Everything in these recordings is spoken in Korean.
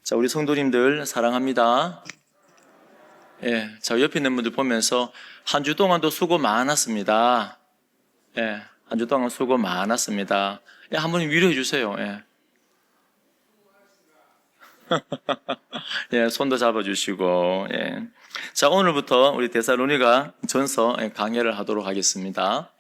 자, 우리 성도님들 사랑합니다. 예, 자, 옆에 있는 분들 보면서 한 주 동안도 수고 많았습니다. 예, 한 주 동안 수고 많았습니다. 예, 한 번 위로해 주세요. 예. 예, 손도 잡아주시고, 예. 자, 오늘부터 우리 데살로니가 전서 강해를 하도록 하겠습니다.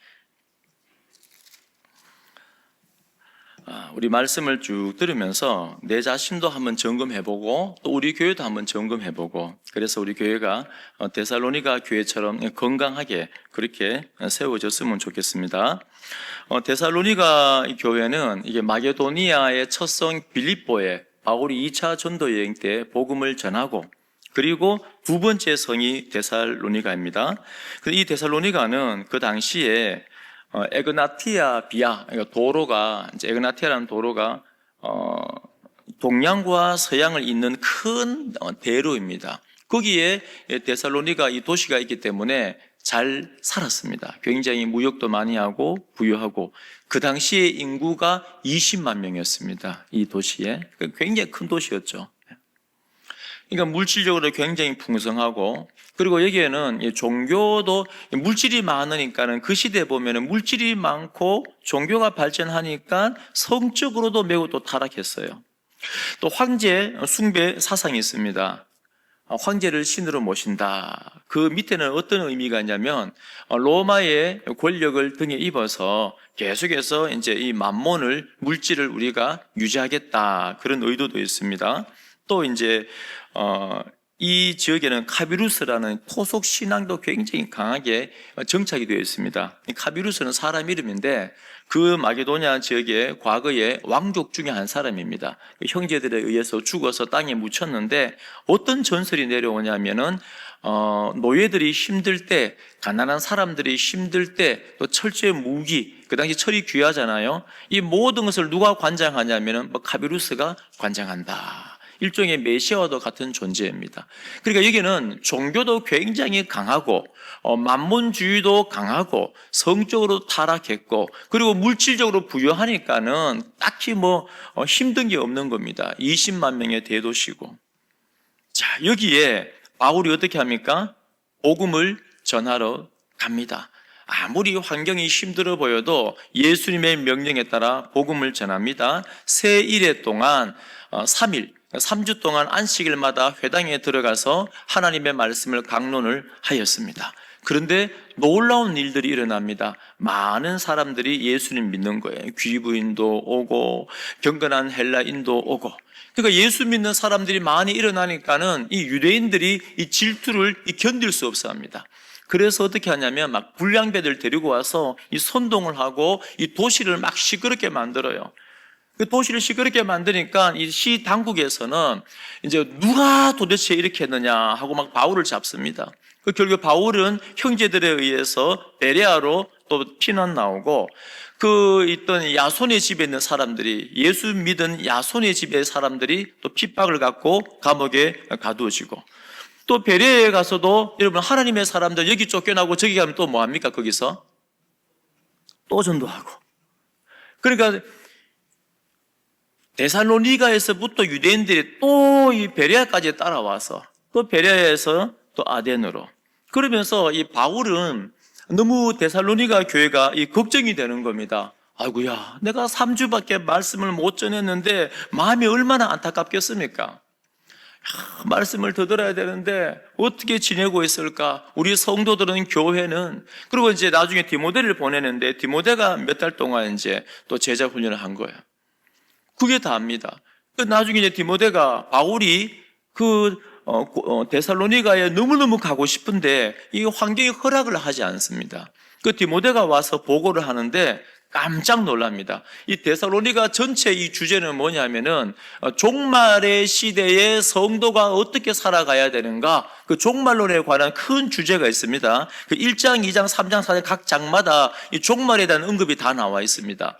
우리 말씀을 쭉 들으면서 내 자신도 한번 점검해보고 또 우리 교회도 한번 점검해보고 그래서 우리 교회가 데살로니가 교회처럼 건강하게 그렇게 세워졌으면 좋겠습니다. 데살로니가 교회는 이게 마게도니아의 첫 성 빌립보에 바울이 2차 전도 여행 때 복음을 전하고 그리고 두 번째 성이 데살로니가입니다. 이 데살로니가는 그 당시에 에그나티아 비아, 그러니까 도로가, 이제 에그나티아라는 도로가, 동양과 서양을 잇는 큰 대로입니다. 거기에 데살로니가 이 도시가 있기 때문에 잘 살았습니다. 굉장히 무역도 많이 하고 부유하고, 그 당시에 인구가 20만 명이었습니다. 이 도시에. 굉장히 큰 도시였죠. 그러니까 물질적으로 굉장히 풍성하고 그리고 여기에는 종교도 물질이 많으니까는 그 시대에 보면은 물질이 많고 종교가 발전하니까 성적으로도 매우 또 타락했어요. 또 황제 숭배 사상이 있습니다. 황제를 신으로 모신다. 그 밑에는 어떤 의미가 있냐면 로마의 권력을 등에 입어서 계속해서 이제 이 만몬을 물질을 우리가 유지하겠다. 그런 의도도 있습니다. 또 이제 이 지역에는 카비루스라는 토속 신앙도 굉장히 강하게 정착이 되어 있습니다. 카비루스는 사람 이름인데 그 마게도냐 지역의 과거의 왕족 중에 한 사람입니다. 형제들에 의해서 죽어서 땅에 묻혔는데 어떤 전설이 내려오냐면은 노예들이 힘들 때, 가난한 사람들이 힘들 때, 또 철제 무기, 그 당시 철이 귀하잖아요. 이 모든 것을 누가 관장하냐면은 카비루스가 관장한다. 일종의 메시아와도 같은 존재입니다. 그러니까 여기는 종교도 굉장히 강하고 만몬주의도 강하고 성적으로 타락했고 그리고 물질적으로 부유하니까는 딱히 힘든 게 없는 겁니다. 20만 명의 대도시고. 자, 여기에 바울이 어떻게 합니까? 복음을 전하러 갑니다. 아무리 환경이 힘들어 보여도 예수님의 명령에 따라 복음을 전합니다. 새 일해 동안 3주 동안 안식일마다 회당에 들어가서 하나님의 말씀을 강론을 하였습니다. 그런데 놀라운 일들이 일어납니다. 많은 사람들이 예수님 믿는 거예요. 귀부인도 오고 경건한 헬라인도 오고. 그러니까 예수 믿는 사람들이 많이 일어나니까는 이 유대인들이 이 질투를 견딜 수 없어 합니다. 그래서 어떻게 하냐면 막 불량배들 데리고 와서 이 선동을 하고 이 도시를 막 시끄럽게 만들어요. 그 도시를 시끄럽게 만드니까 이 시 당국에서는 이제 누가 도대체 이렇게 했느냐 하고 막 바울을 잡습니다. 결국 바울은 형제들에 의해서 베레아로 또 피난 나오고 그 있던 야손의 집에 있는 사람들이 예수 믿은 야손의 집의 사람들이 또 핍박을 갖고 감옥에 가두어지고 또 베레아에 가서도 여러분 하나님의 사람들 여기 쫓겨나고 저기 가면 또 뭐합니까? 거기서 또 전도하고 그러니까 데살로니가에서부터 유대인들이 또 이 베레아까지 따라와서 또 베레아에서 또 아덴으로 그러면서 이 바울은 너무 데살로니가 교회가 이 걱정이 되는 겁니다. 아이고야, 내가 3주밖에 말씀을 못 전했는데 마음이 얼마나 안타깝겠습니까? 말씀을 더 들어야 되는데 어떻게 지내고 있을까? 우리 성도들은 교회는 그리고 이제 나중에 디모데를 보내는데 디모데가 몇 달 동안 이제 또 제자 훈련을 한 거예요. 그게 다입니다. 나중에 이제 디모데가 바울이 데살로니가에 너무너무 가고 싶은데 이 환경이 허락을 하지 않습니다. 그 디모데가 와서 보고를 하는데 깜짝 놀랍니다. 이 데살로니가 전체 이 주제는 뭐냐면은 종말의 시대에 성도가 어떻게 살아가야 되는가 그 종말론에 관한 큰 주제가 있습니다. 그 1장, 2장, 3장, 4장 각 장마다 이 종말에 대한 언급이 다 나와 있습니다.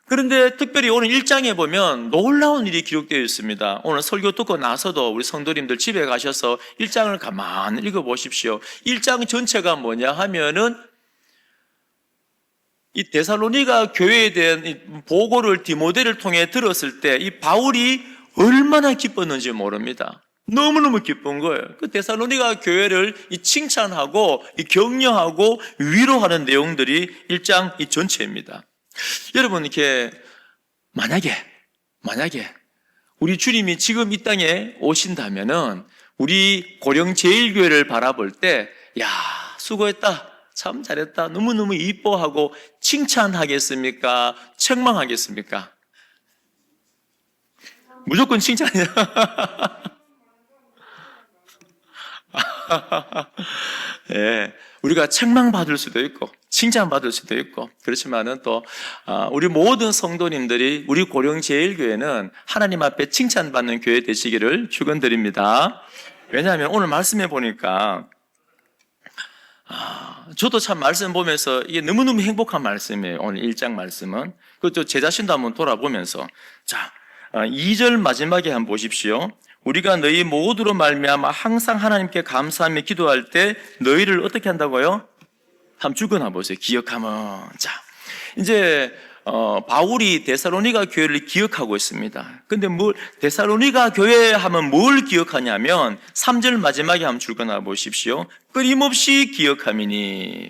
그런데 특별히 오늘 1장에 보면 놀라운 일이 기록되어 있습니다. 오늘 설교 듣고 나서도 우리 성도님들 집에 가셔서 1장을 가만히 읽어보십시오. 1장 전체가 뭐냐 하면은 이 데살로니가 교회에 대한 이 보고를 디모데를 통해 들었을 때 이 바울이 얼마나 기뻤는지 모릅니다. 너무너무 기쁜 거예요. 그 데살로니가 교회를 칭찬하고 격려하고 위로하는 내용들이 1장 이 전체입니다. 여러분, 이렇게 만약에 우리 주님이 지금 이 땅에 오신다면은 우리 고령 제일교회를 바라볼 때, 야, 수고했다, 참 잘했다, 너무너무 이뻐하고 칭찬하겠습니까? 책망하겠습니까? 무조건 칭찬이야. 예, 우리가 책망받을 수도 있고 칭찬받을 수도 있고, 그렇지만은 또 우리 모든 성도님들이 우리 고령제일교회는 하나님 앞에 칭찬받는 교회 되시기를 축원드립니다. 왜냐하면 오늘 말씀해 보니까 저도 참 말씀 보면서 이게 너무너무 행복한 말씀이에요. 오늘 1장 말씀은. 그것도 제 자신도 한번 돌아보면서, 자, 2절 마지막에 한번 보십시오. 우리가 너희 모두로 말미암아 항상 하나님께 감사하며 기도할 때 너희를 어떻게 한다고요? 한번 적어놔 보세요. 기억하면. 자, 이제 바울이 데살로니가 교회를 기억하고 있습니다. 근데 데살로니가 교회 하면 뭘 기억하냐면 3절 마지막에 한번 적어놔 보십시오. 끊임없이 기억함이니.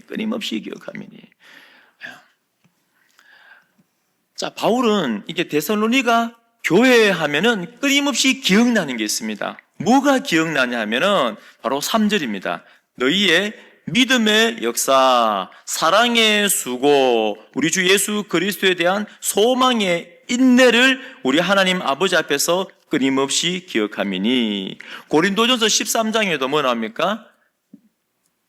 자, 바울은 이게 데살로니가 교회 하면은 끊임없이 기억나는 게 있습니다. 뭐가 기억나냐 하면은 바로 3절입니다. 너희의 믿음의 역사, 사랑의 수고, 우리 주 예수 그리스도에 대한 소망의 인내를 우리 하나님 아버지 앞에서 끊임없이 기억함이니. 고린도전서 13장에도 뭐 나옵니까?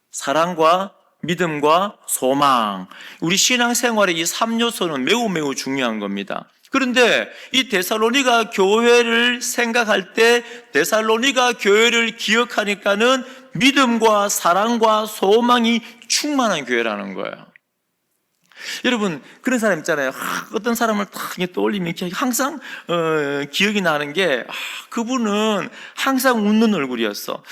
사랑과 믿음과 소망. 우리 신앙생활의 이 3요소는 매우 중요한 겁니다. 그런데 이 데살로니가 교회를 생각할 때 데살로니가 교회를 기억하니까는 믿음과 사랑과 소망이 충만한 교회라는 거예요. 여러분, 그런 사람 있잖아요. 어떤 사람을 딱 떠올리면 항상 기억이 나는 게, 그분은 항상 웃는 얼굴이었어.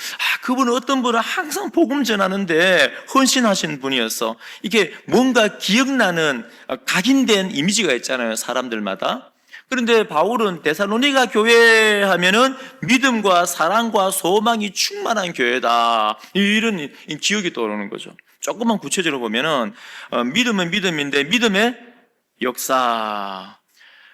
그분은 어떤 분은 항상 복음 전하는데 헌신하신 분이었어. 이게 뭔가 기억나는 각인된 이미지가 있잖아요, 사람들마다. 그런데 바울은 데살로니가 교회 하면은 믿음과 사랑과 소망이 충만한 교회다, 이런 기억이 떠오르는 거죠. 조금만 구체적으로 보면은 믿음은 믿음인데 믿음의 역사,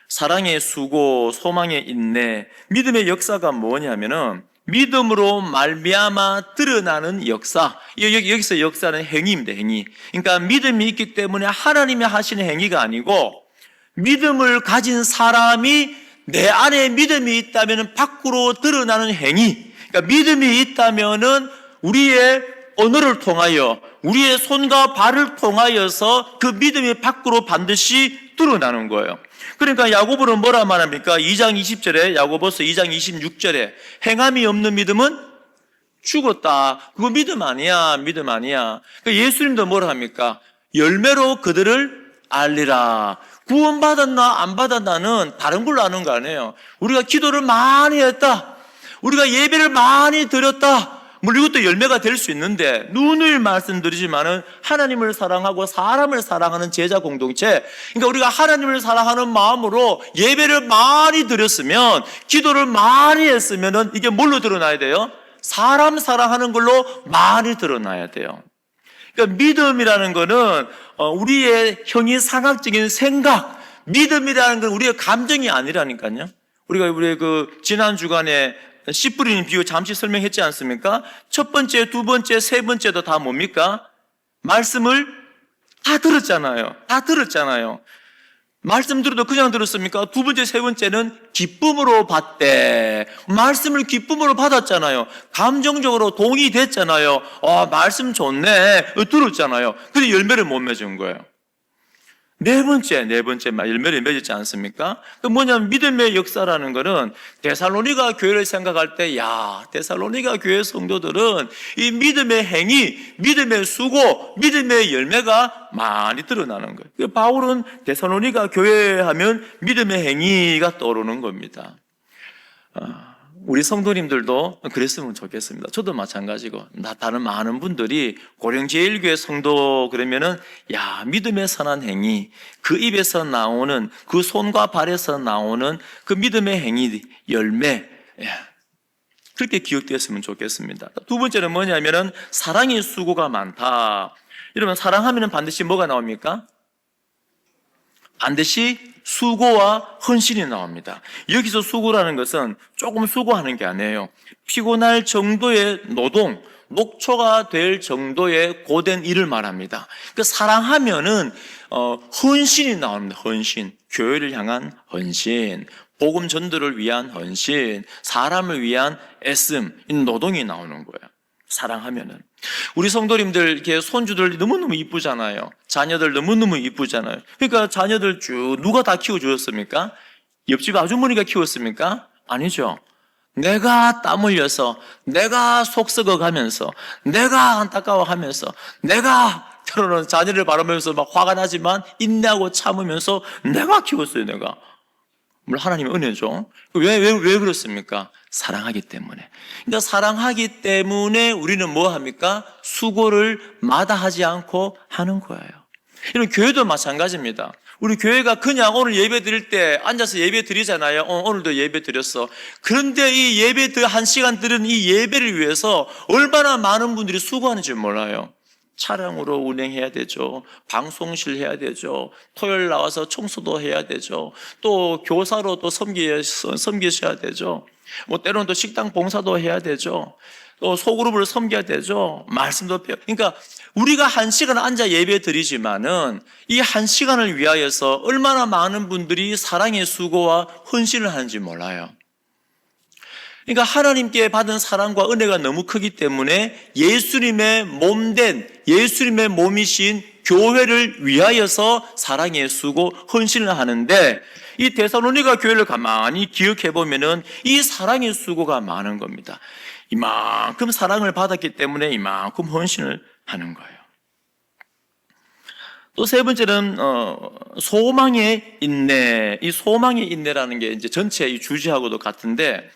사랑의 수고, 소망의 인내. 믿음의 역사가 뭐냐면은 믿음으로 말미암아 드러나는 역사. 여기서 역사는 행위입니다. 행위. 그러니까 믿음이 있기 때문에 하나님이 하시는 행위가 아니고, 믿음을 가진 사람이 내 안에 믿음이 있다면 밖으로 드러나는 행위. 그러니까 믿음이 있다면은 우리의 언어를 통하여, 우리의 손과 발을 통하여서 그 믿음이 밖으로 반드시 드러나는 거예요. 그러니까 야고보는 뭐라 말합니까? 2장 20절에, 야고보서 2장 26절에 행함이 없는 믿음은 죽었다. 그거 믿음 아니야. 그러니까 예수님도 뭐라 합니까? 열매로 그들을 알리라. 구원받았나 안 받았나는 다른 걸로 아는 거 아니에요. 우리가 기도를 많이 했다, 우리가 예배를 많이 드렸다, 물론 이것도 열매가 될 수 있는데, 누누이 말씀드리지만은 하나님을 사랑하고 사람을 사랑하는 제자 공동체, 그러니까 우리가 하나님을 사랑하는 마음으로 예배를 많이 드렸으면, 기도를 많이 했으면은 이게 뭘로 드러나야 돼요? 사람 사랑하는 걸로 많이 드러나야 돼요. 그러니까 믿음이라는 거는 우리의 형이상학적인 생각, 믿음이라는 건 우리의 감정이 아니라니까요. 우리가 지난 주간에 씨 뿌리는 비유 잠시 설명했지 않습니까? 첫 번째, 두 번째, 세 번째도 다 뭡니까? 말씀을 다 들었잖아요. 말씀 들어도 그냥 들었습니까? 두 번째, 세 번째는 기쁨으로 받대. 말씀을 기쁨으로 받았잖아요. 감정적으로 동의됐잖아요. 말씀 좋네, 들었잖아요. 근데 열매를 못 맺은 거예요. 네 번째 열매를 맺었지 않습니까? 그 뭐냐면 믿음의 역사라는 거는 데살로니가 교회를 생각할 때, 데살로니가 교회 성도들은 이 믿음의 행위, 믿음의 수고, 믿음의 열매가 많이 드러나는 거예요. 바울은 데살로니가 교회 하면 믿음의 행위가 떠오르는 겁니다. 우리 성도님들도 그랬으면 좋겠습니다. 저도 마찬가지고, 다른 많은 분들이 고령제일교회 성도 그러면은, 야, 믿음의 선한 행위, 그 입에서 나오는, 그 손과 발에서 나오는 그 믿음의 행위, 열매, 그렇게 기억되었으면 좋겠습니다. 두 번째는 뭐냐면은, 사랑의 수고가 많다. 여러분, 사랑하면은 반드시 뭐가 나옵니까? 반드시 수고와 헌신이 나옵니다. 여기서 수고라는 것은 조금 수고하는 게 아니에요. 피곤할 정도의 노동, 녹초가 될 정도의 고된 일을 말합니다. 그 사랑하면은 헌신이 나옵니다. 헌신, 교회를 향한 헌신, 복음 전도를 위한 헌신, 사람을 위한 애씀, 이 노동이 나오는 거예요. 사랑하면은. 우리 성도님들 이렇게 손주들 너무너무 이쁘잖아요. 자녀들 너무너무 이쁘잖아요. 그러니까 자녀들 쭉 누가 다 키워주었습니까? 옆집 아주머니가 키웠습니까? 아니죠. 내가 땀 흘려서, 내가 속 썩어가면서, 내가 안타까워하면서, 내가 때로는 자녀를 바라보면서 막 화가 나지만 인내하고 참으면서 내가 키웠어요, 내가. 물론 하나님의 은혜죠. 왜 그렇습니까? 사랑하기 때문에. 그러니까 사랑하기 때문에 우리는 뭐 합니까? 수고를 마다하지 않고 하는 거예요. 이런 교회도 마찬가지입니다. 우리 교회가 그냥 오늘 예배 드릴 때 앉아서 예배 드리잖아요. 오늘도 예배 드렸어. 그런데 이 예배 한 시간 드린 이 예배를 위해서 얼마나 많은 분들이 수고하는지 몰라요. 차량으로 운행해야 되죠. 방송실 해야 되죠. 토요일 나와서 청소도 해야 되죠. 또 교사로 또 섬기셔야 되죠. 뭐 때로는 또 식당 봉사도 해야 되죠. 또 소그룹을 섬겨야 되죠. 말씀도 배워. 그러니까 우리가 한 시간 앉아 예배 드리지만은 이 한 시간을 위하여서 얼마나 많은 분들이 사랑의 수고와 헌신을 하는지 몰라요. 그러니까 하나님께 받은 사랑과 은혜가 너무 크기 때문에 예수님의 몸된, 예수님의 몸이신 교회를 위하여서 사랑의 수고, 헌신을 하는데 이 데살로니가 교회를 가만히 기억해 보면은 이 사랑의 수고가 많은 겁니다. 이만큼 사랑을 받았기 때문에 이만큼 헌신을 하는 거예요. 또 세 번째는 소망의 인내. 이 소망의 인내라는 게 이제 전체 이 주제하고도 같은데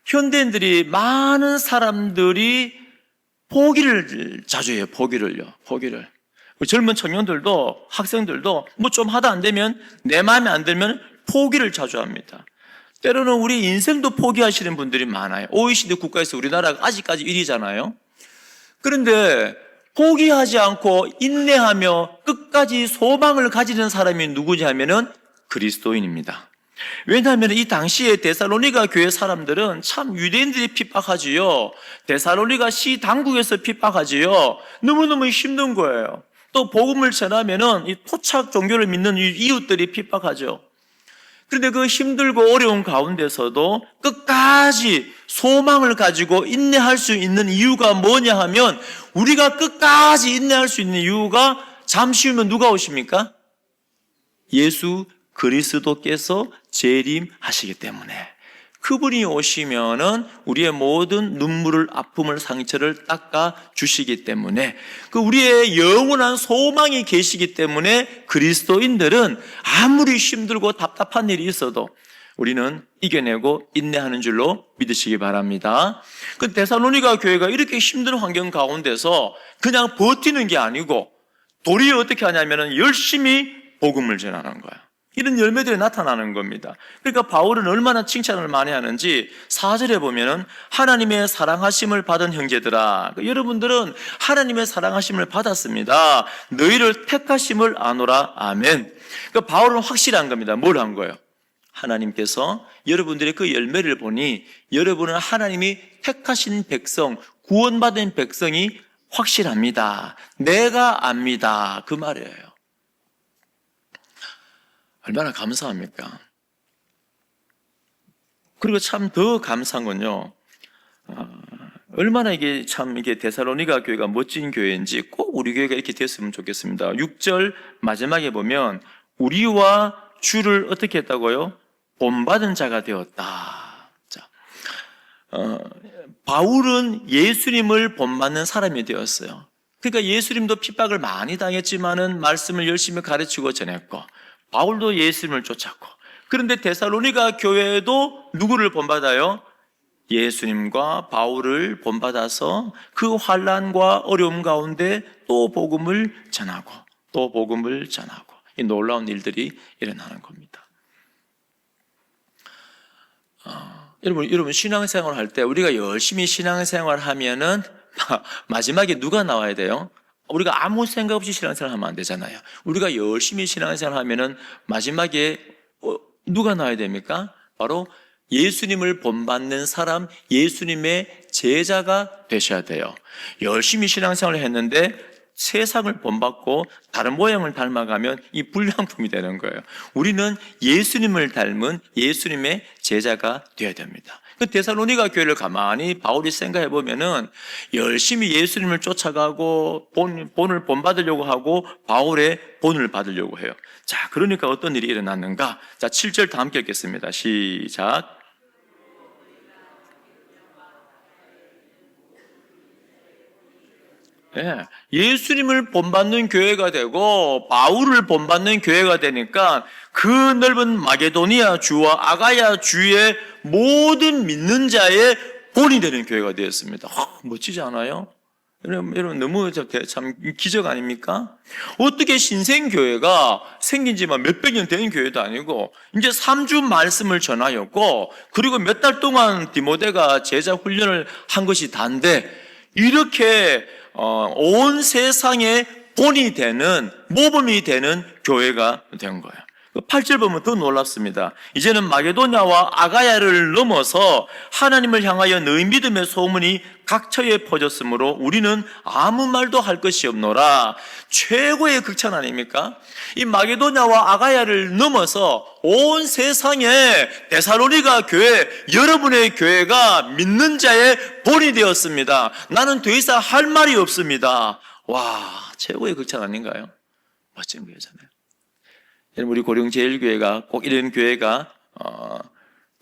현대인들이 많은 사람들이 포기를 자주 해요. 포기를. 젊은 청년들도 학생들도 뭐 좀 하다 안 되면 내 마음에 안 들면 포기를 자주 합니다. 때로는 우리 인생도 포기하시는 분들이 많아요. OECD 국가에서 우리나라가 아직까지 1위잖아요. 그런데 포기하지 않고 인내하며 끝까지 소망을 가지는 사람이 누구냐 하면은 그리스도인입니다. 왜냐하면 이 당시에 데살로니가 교회 사람들은 참 유대인들이 핍박하지요. 데살로니가 시 당국에서 핍박하지요. 너무너무 힘든 거예요. 또 복음을 전하면은 이 토착 종교를 믿는 이웃들이 핍박하죠. 그런데 그 힘들고 어려운 가운데서도 끝까지 소망을 가지고 인내할 수 있는 이유가 뭐냐 하면 우리가 끝까지 인내할 수 있는 이유가 잠시 후면 누가 오십니까? 예수 그리스도께서 재림하시기 때문에 그분이 오시면은 우리의 모든 눈물을, 아픔을, 상처를 닦아 주시기 때문에 그 우리의 영원한 소망이 계시기 때문에 그리스도인들은 아무리 힘들고 답답한 일이 있어도 우리는 이겨내고 인내하는 줄로 믿으시기 바랍니다. 그 데살로니가 교회가 이렇게 힘든 환경 가운데서 그냥 버티는 게 아니고 도리어 어떻게 하냐면은 열심히 복음을 전하는 거야. 이런 열매들이 나타나는 겁니다. 그러니까 바울은 얼마나 칭찬을 많이 하는지 4절에 보면은 하나님의 사랑하심을 받은 형제들아, 여러분들은 하나님의 사랑하심을 받았습니다. 너희를 택하심을 아노라. 아멘. 그러니까 바울은 확실한 겁니다. 뭘 한 거예요? 하나님께서 여러분들의 그 열매를 보니 여러분은 하나님이 택하신 백성, 구원받은 백성이 확실합니다. 내가 압니다. 그 말이에요. 얼마나 감사합니까? 그리고 참 더 감사한 건요, 얼마나 이게 데살로니가 교회가 멋진 교회인지 꼭 우리 교회가 이렇게 됐으면 좋겠습니다. 6절 마지막에 보면 우리와 주를 어떻게 했다고요? 본받은 자가 되었다. 자, 바울은 예수님을 본받는 사람이 되었어요. 그러니까 예수님도 핍박을 많이 당했지만은 말씀을 열심히 가르치고 전했고 바울도 예수님을 쫓았고 그런데 데살로니가 교회도 누구를 본받아요? 예수님과 바울을 본받아서 그 환난과 어려움 가운데 또 복음을 전하고 또 복음을 전하고 이 놀라운 일들이 일어나는 겁니다. 여러분 신앙생활 할 때 우리가 열심히 신앙생활 하면은 마지막에 누가 나와야 돼요? 우리가 아무 생각 없이 신앙생활 하면 안 되잖아요. 우리가 열심히 신앙생활 하면은 마지막에 누가 나와야 됩니까? 바로 예수님을 본받는 사람, 예수님의 제자가 되셔야 돼요. 열심히 신앙생활을 했는데 세상을 본받고 다른 모양을 닮아가면 이 불량품이 되는 거예요. 우리는 예수님을 닮은 예수님의 제자가 되어야 됩니다. 그 데살로니가 교회를 가만히 바울이 생각해 보면은 열심히 예수님을 쫓아가고 본을 본받으려고 하고 바울의 본을 받으려고 해요. 자, 그러니까 어떤 일이 일어났는가? 자, 7절 다 함께 읽겠습니다. 시작. 예수님을 본받는 교회가 되고 바울을 본받는 교회가 되니까 그 넓은 마게도니아 주와 아가야 주의 모든 믿는 자의 본이 되는 교회가 되었습니다. 멋지지 않아요? 여러분 너무 참 기적 아닙니까? 어떻게 신생교회가 생긴 지만 몇백 년 된 교회도 아니고 이제 3주 말씀을 전하였고 그리고 몇 달 동안 디모데가 제자 훈련을 한 것이 다인데 이렇게 온 세상의 본이 되는 모범이 되는 교회가 된 거예요. 8절 보면 더 놀랍습니다. 이제는 마게도냐와 아가야를 넘어서 하나님을 향하여 너희 믿음의 소문이 각처에 퍼졌으므로 우리는 아무 말도 할 것이 없노라. 최고의 극찬 아닙니까? 이 마게도냐와 아가야를 넘어서 온 세상에 데살로니가 교회, 여러분의 교회가 믿는 자의 본이 되었습니다. 나는 더 이상 할 말이 없습니다. 와, 최고의 극찬 아닌가요? 멋진 교회잖아요. 우리 고령제일교회가 꼭 이런 교회가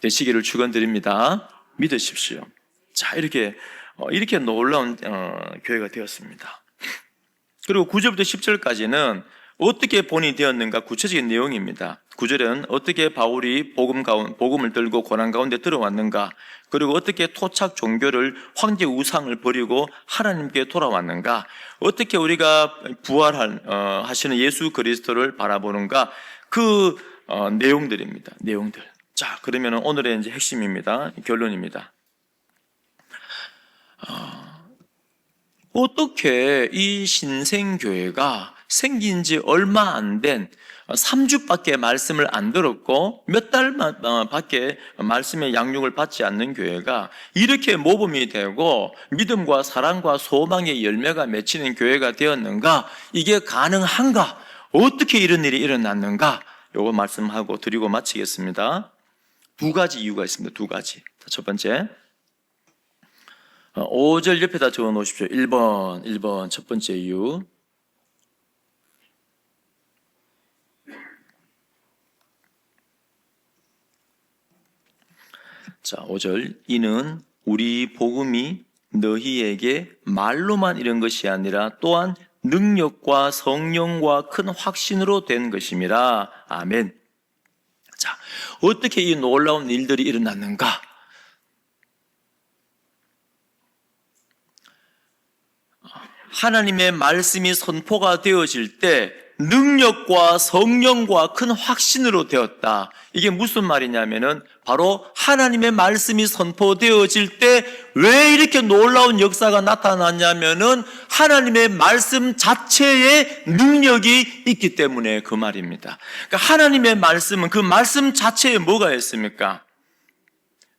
되시기를 축원드립니다. 믿으십시오. 자, 이렇게 놀라운 교회가 되었습니다. 그리고 9절부터 10절까지는 어떻게 본이 되었는가 구체적인 내용입니다. 9절은 어떻게 바울이 복음을 들고 고난 가운데 들어왔는가, 그리고 어떻게 토착 종교를 황제 우상을 버리고 하나님께 돌아왔는가, 어떻게 우리가 부활하시는 예수 그리스도를 바라보는가, 그 내용들입니다. 내용들. 자, 그러면 오늘의 이제 핵심입니다. 결론입니다. 어떻게 이 신생교회가 생긴 지 얼마 안 된 3주밖에 말씀을 안 들었고 몇 달밖에 말씀의 양육을 받지 않는 교회가 이렇게 모범이 되고 믿음과 사랑과 소망의 열매가 맺히는 교회가 되었는가? 이게 가능한가? 어떻게 이런 일이 일어났는가? 요거 말씀하고 드리고 마치겠습니다. 두 가지 이유가 있습니다. 두 가지. 첫 번째, 5절 옆에다 적어 놓으십시오. 1번 첫 번째 이유. 자, 5절. 이는 우리 복음이 너희에게 말로만 이런 것이 아니라 또한 능력과 성령과 큰 확신으로 된 것임이라. 아멘. 자, 어떻게 이 놀라운 일들이 일어났는가? 하나님의 말씀이 선포가 되어질 때 능력과 성령과 큰 확신으로 되었다. 이게 무슨 말이냐면은 바로 하나님의 말씀이 선포되어질 때 왜 이렇게 놀라운 역사가 나타났냐면은 하나님의 말씀 자체에 능력이 있기 때문에 그 말입니다. 그러니까 하나님의 말씀은 그 말씀 자체에 뭐가 있습니까?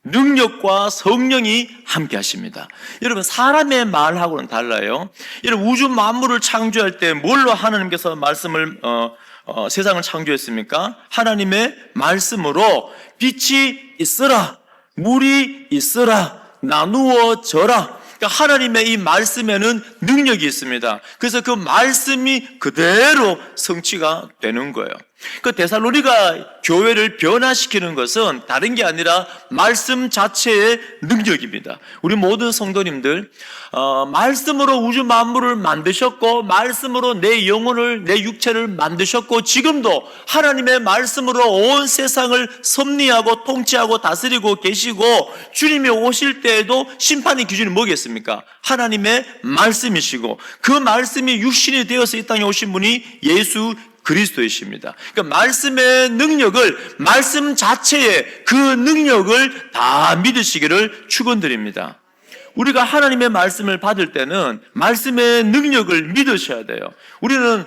능력과 성령이 함께 하십니다. 여러분, 사람의 말하고는 달라요. 여러분, 우주 만물을 창조할 때 뭘로 하나님께서 말씀을 세상을 창조했습니까? 하나님의 말씀으로 빛이 있으라, 물이 있으라, 나누어져라. 그러니까 하나님의 이 말씀에는 능력이 있습니다. 그래서 그 말씀이 그대로 성취가 되는 거예요. 그 데살로니가 교회를 변화시키는 것은 다른 게 아니라 말씀 자체의 능력입니다. 우리 모든 성도님들, 말씀으로 우주 만물을 만드셨고, 말씀으로 내 영혼을, 내 육체를 만드셨고, 지금도 하나님의 말씀으로 온 세상을 섭리하고 통치하고 다스리고 계시고, 주님이 오실 때에도 심판의 기준이 뭐겠습니까? 하나님의 말씀이시고, 그 말씀이 육신이 되어서 이 땅에 오신 분이 예수 그리스도이십니다. 그러니까 말씀의 능력을, 말씀 자체의 그 능력을 다 믿으시기를 축원드립니다. 우리가 하나님의 말씀을 받을 때는 말씀의 능력을 믿으셔야 돼요. 우리는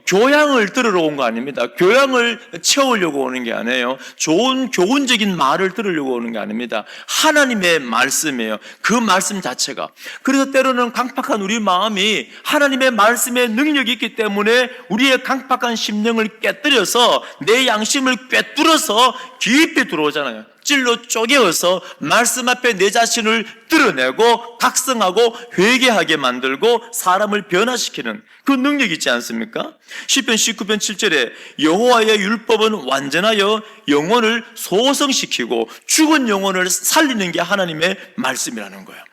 교양을 들으러 온 거 아닙니다. 교양을 채우려고 오는 게 아니에요. 좋은 교훈적인 말을 들으려고 오는 게 아닙니다. 하나님의 말씀이에요. 그 말씀 자체가. 그래서 때로는 강팍한 우리 마음이 하나님의 말씀의 능력이 있기 때문에 우리의 강팍한 심령을 깨뜨려서 내 양심을 꿰뚫어서 깊이 들어오잖아요. 찔러 쪼개어서 말씀 앞에 내 자신을 드러내고 각성하고 회개하게 만들고 사람을 변화시키는 그 능력이 있지 않습니까? 시편 19편 7절에 여호와의 율법은 완전하여 영혼을 소성시키고 죽은 영혼을 살리는 게 하나님의 말씀이라는 거예요.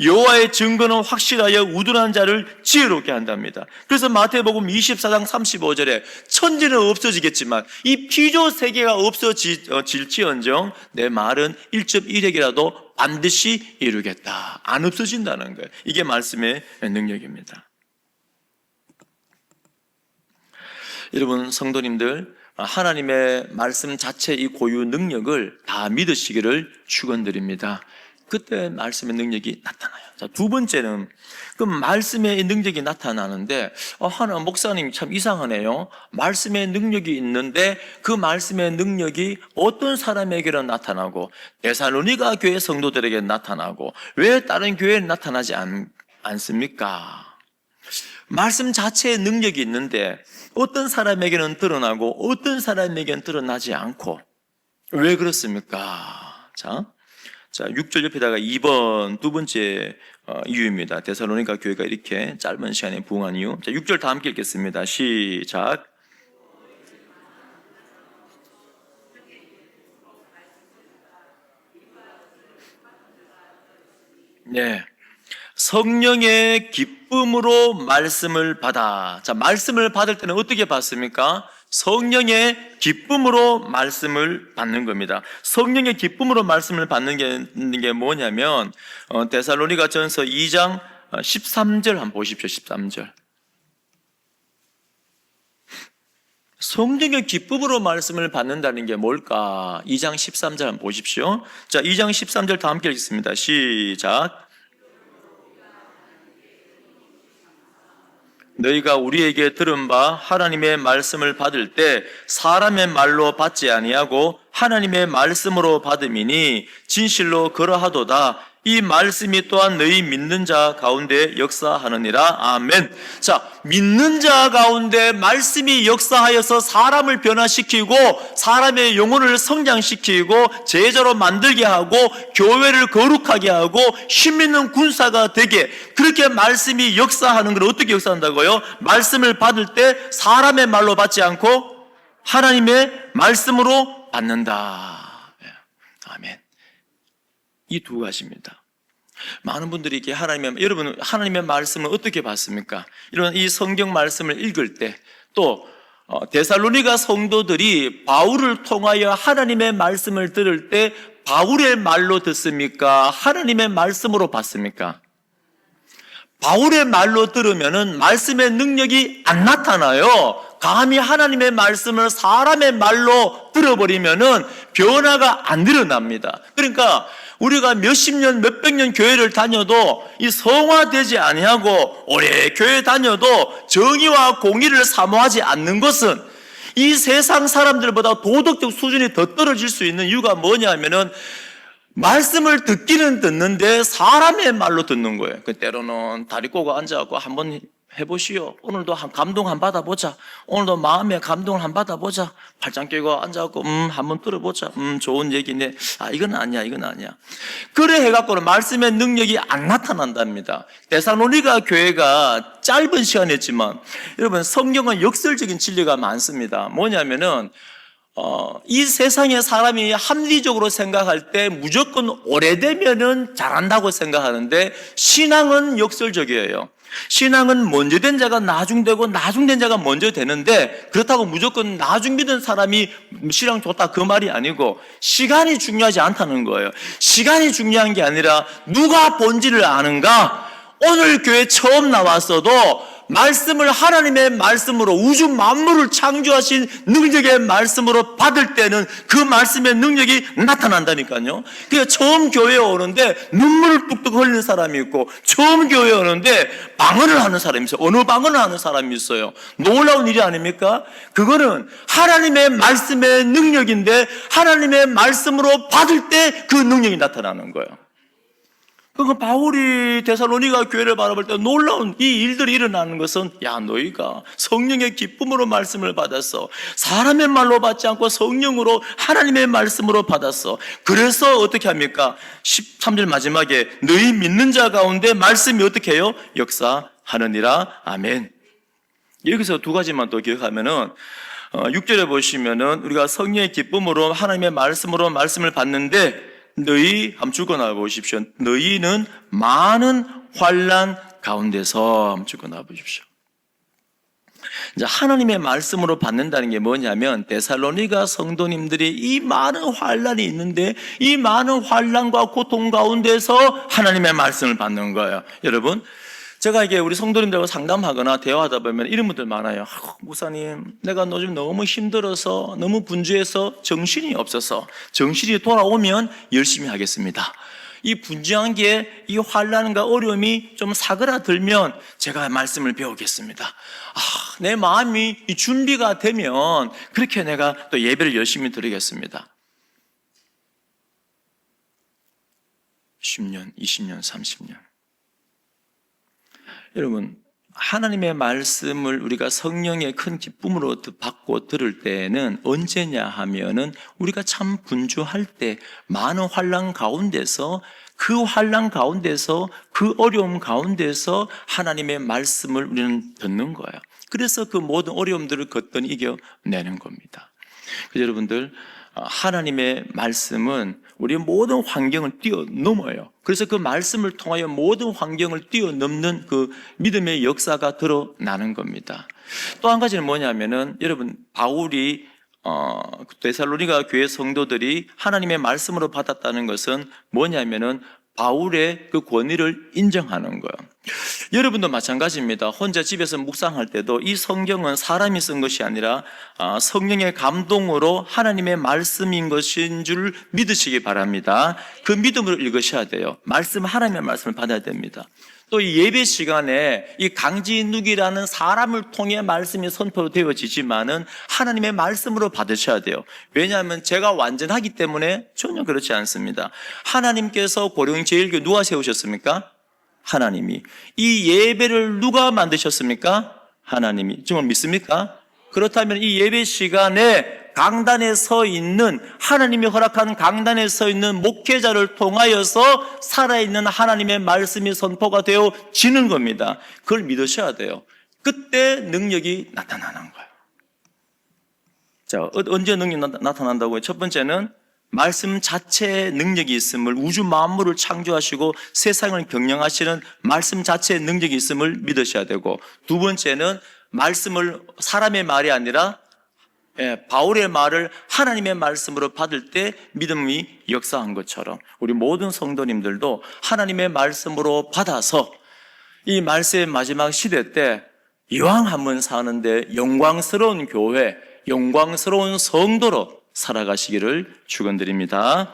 여호와의 증거는 확실하여 우둔한 자를 지혜롭게 한답니다. 그래서 마태복음 24장 35절에 천지는 없어지겠지만 이 피조 세계가 없어질지언정 내 말은 1.1핵이라도 반드시 이루겠다. 안 없어진다는 거예요. 이게 말씀의 능력입니다. 여러분 성도님들, 하나님의 말씀 자체 이 고유 능력을 다 믿으시기를 축원드립니다. 그때 말씀의 능력이 나타나요. 자, 두 번째는 그 말씀의 능력이 나타나는데 하나 목사님 참 이상하네요. 말씀의 능력이 있는데 그 말씀의 능력이 어떤 사람에게는 나타나고 데살로니가 교회 성도들에게 나타나고 왜 다른 교회에 나타나지 않습니까? 말씀 자체의 능력이 있는데 어떤 사람에게는 드러나고 어떤 사람에게는 드러나지 않고 왜 그렇습니까? 자, 6절 옆에다가 2번 두 번째 이유입니다. 데살로니가 교회가 이렇게 짧은 시간에 부흥한 이유. 자, 6절 다 함께 읽겠습니다. 시작. 네. 성령의 기쁨으로 말씀을 받아. 자, 말씀을 받을 때는 어떻게 받습니까? 성령의 기쁨으로 말씀을 받는 겁니다. 성령의 기쁨으로 말씀을 받는 게 뭐냐면 데살로니가 전서 2장 13절 한번 보십시오. 13절. 성령의 기쁨으로 말씀을 받는다는 게 뭘까? 2장 13절 한번 보십시오. 자, 2장 13절 다 함께 읽습니다. 시작. 너희가 우리에게 들은 바 하나님의 말씀을 받을 때 사람의 말로 받지 아니하고 하나님의 말씀으로 받음이니 진실로 그러하도다. 이 말씀이 또한 너희 믿는 자 가운데 역사하느니라. 아멘. 자, 믿는 자 가운데 말씀이 역사하여서 사람을 변화시키고 사람의 영혼을 성장시키고 제자로 만들게 하고 교회를 거룩하게 하고 힘있는 군사가 되게, 그렇게 말씀이 역사하는 걸 어떻게 역사한다고요? 말씀을 받을 때 사람의 말로 받지 않고 하나님의 말씀으로 받는다. 아멘. 이 두 가지입니다. 많은 분들이 이렇게 여러분 하나님의 말씀을 어떻게 받습니까? 이런 이 성경 말씀을 읽을 때 또 데살로니가 성도들이 바울을 통하여 하나님의 말씀을 들을 때 바울의 말로 듣습니까? 하나님의 말씀으로 받습니까? 바울의 말로 들으면은 말씀의 능력이 안 나타나요. 감히 하나님의 말씀을 사람의 말로 들어버리면은 변화가 안 일어납니다. 그러니까 우리가 몇십 년, 몇백 년 교회를 다녀도 이 성화되지 아니하고 오래 교회 다녀도 정의와 공의를 사모하지 않는 것은 이 세상 사람들보다 도덕적 수준이 더 떨어질 수 있는 이유가 뭐냐면은 말씀을 듣기는 듣는데 사람의 말로 듣는 거예요. 때로는 다리 꼬고 앉아갖고 한번 해보시오. 오늘도 감동 한번 받아보자. 오늘도 마음에 감동을 한번 받아보자. 팔짱 끼고 앉아갖고 한번 들어보자. 좋은 얘기네. 이건 아니야, 이건 아니야. 그래 해갖고는 말씀의 능력이 안 나타난답니다. 데살로니가 교회가 짧은 시간이었지만 여러분, 성경은 역설적인 진리가 많습니다. 뭐냐면은 이 세상의 사람이 합리적으로 생각할 때 무조건 오래되면은 잘한다고 생각하는데, 신앙은 역설적이에요. 신앙은 먼저 된 자가 나중되고 나중된 자가 먼저 되는데, 그렇다고 무조건 나중 믿은 사람이 신앙 좋다 그 말이 아니고, 시간이 중요하지 않다는 거예요. 시간이 중요한 게 아니라 누가 본질을 아는가. 오늘 교회 처음 나왔어도 말씀을 하나님의 말씀으로, 우주 만물을 창조하신 능력의 말씀으로 받을 때는 그 말씀의 능력이 나타난다니까요. 그러니까 처음 교회에 오는데 눈물을 뚝뚝 흘리는 사람이 있고, 처음 교회에 오는데 방언을 하는 사람이 있어요. 언어 방언을 하는 사람이 있어요. 놀라운 일이 아닙니까? 그거는 하나님의 말씀의 능력인데, 하나님의 말씀으로 받을 때 그 능력이 나타나는 거예요. 그러니까 바울이 데살로니가 교회를 바라볼 때 놀라운 이 일들이 일어나는 것은, 야, 너희가 성령의 기쁨으로 말씀을 받았어. 사람의 말로 받지 않고 성령으로, 하나님의 말씀으로 받았어. 그래서 어떻게 합니까? 13절 마지막에 너희 믿는 자 가운데 말씀이 어떻게 해요? 역사하느니라. 아멘. 여기서 두 가지만 또 기억하면은, 6절에 보시면은 우리가 성령의 기쁨으로 하나님의 말씀으로 말씀을 받는데, 너희 한번 적어놔 보십시오. 너희는 많은 환난 가운데서 한번 적어놔 보십시오. 이제 하나님의 말씀으로 받는다는 게 뭐냐면, 데살로니가 성도님들이 이 많은 환난이 있는데 이 많은 환난과 고통 가운데서 하나님의 말씀을 받는 거예요. 여러분, 제가 이게 우리 성도님들하고 상담하거나 대화하다 보면 이런 분들 많아요. 목사님, 내가 요즘 너무 힘들어서, 너무 분주해서 정신이 없어서, 정신이 돌아오면 열심히 하겠습니다. 이 분주한 게, 이 환난과 어려움이 좀 사그라들면 제가 말씀을 배우겠습니다. 내 마음이 준비가 되면 그렇게 내가 또 예배를 열심히 드리겠습니다. 10년, 20년, 30년. 여러분, 하나님의 말씀을 우리가 성령의 큰 기쁨으로 받고 들을 때는 언제냐 하면은, 우리가 참 분주할 때, 많은 환난 가운데서, 그 환난 가운데서, 그 어려움 가운데서 하나님의 말씀을 우리는 듣는 거예요. 그래서 그 모든 어려움들을 걷더니 이겨내는 겁니다. 그래서 여러분들, 하나님의 말씀은 우리의 모든 환경을 뛰어넘어요. 그래서 그 말씀을 통하여 모든 환경을 뛰어넘는 그 믿음의 역사가 드러나는 겁니다. 또 한 가지는 뭐냐면은, 여러분, 바울이 데살로니가 교회 성도들이 하나님의 말씀으로 받았다는 것은 뭐냐면은, 바울의 그 권위를 인정하는 거예요. 여러분도 마찬가지입니다. 혼자 집에서 묵상할 때도 이 성경은 사람이 쓴 것이 아니라 성령의 감동으로 하나님의 말씀인 것인 줄 믿으시기 바랍니다. 그 믿음으로 읽으셔야 돼요. 하나님의 말씀을 받아야 됩니다. 또 이 예배 시간에 이 강진욱이라는 사람을 통해 말씀이 선포되어지지만은 하나님의 말씀으로 받으셔야 돼요. 왜냐하면 제가 완전하기 때문에 전혀 그렇지 않습니다. 하나님께서 고령제일교회 누가 세우셨습니까? 하나님이. 이 예배를 누가 만드셨습니까? 하나님이. 정말 믿습니까? 그렇다면 이 예배 시간에 강단에 서 있는, 하나님이 허락하는 강단에 서 있는 목회자를 통하여서 살아있는 하나님의 말씀이 선포가 되어지는 겁니다. 그걸 믿으셔야 돼요. 그때 능력이 나타나는 거예요. 자, 언제 능력이 나타난다고요? 첫 번째는 말씀 자체의 능력이 있음을, 우주 만물을 창조하시고 세상을 경영하시는 말씀 자체의 능력이 있음을 믿으셔야 되고, 두 번째는 말씀을 사람의 말이 아니라 바울의 말을 하나님의 말씀으로 받을 때 믿음이 역사한 것처럼 우리 모든 성도님들도 하나님의 말씀으로 받아서 이 말세의 마지막 시대 때 이왕 한번 사는데 영광스러운 교회, 영광스러운 성도로 살아가시기를 축원드립니다.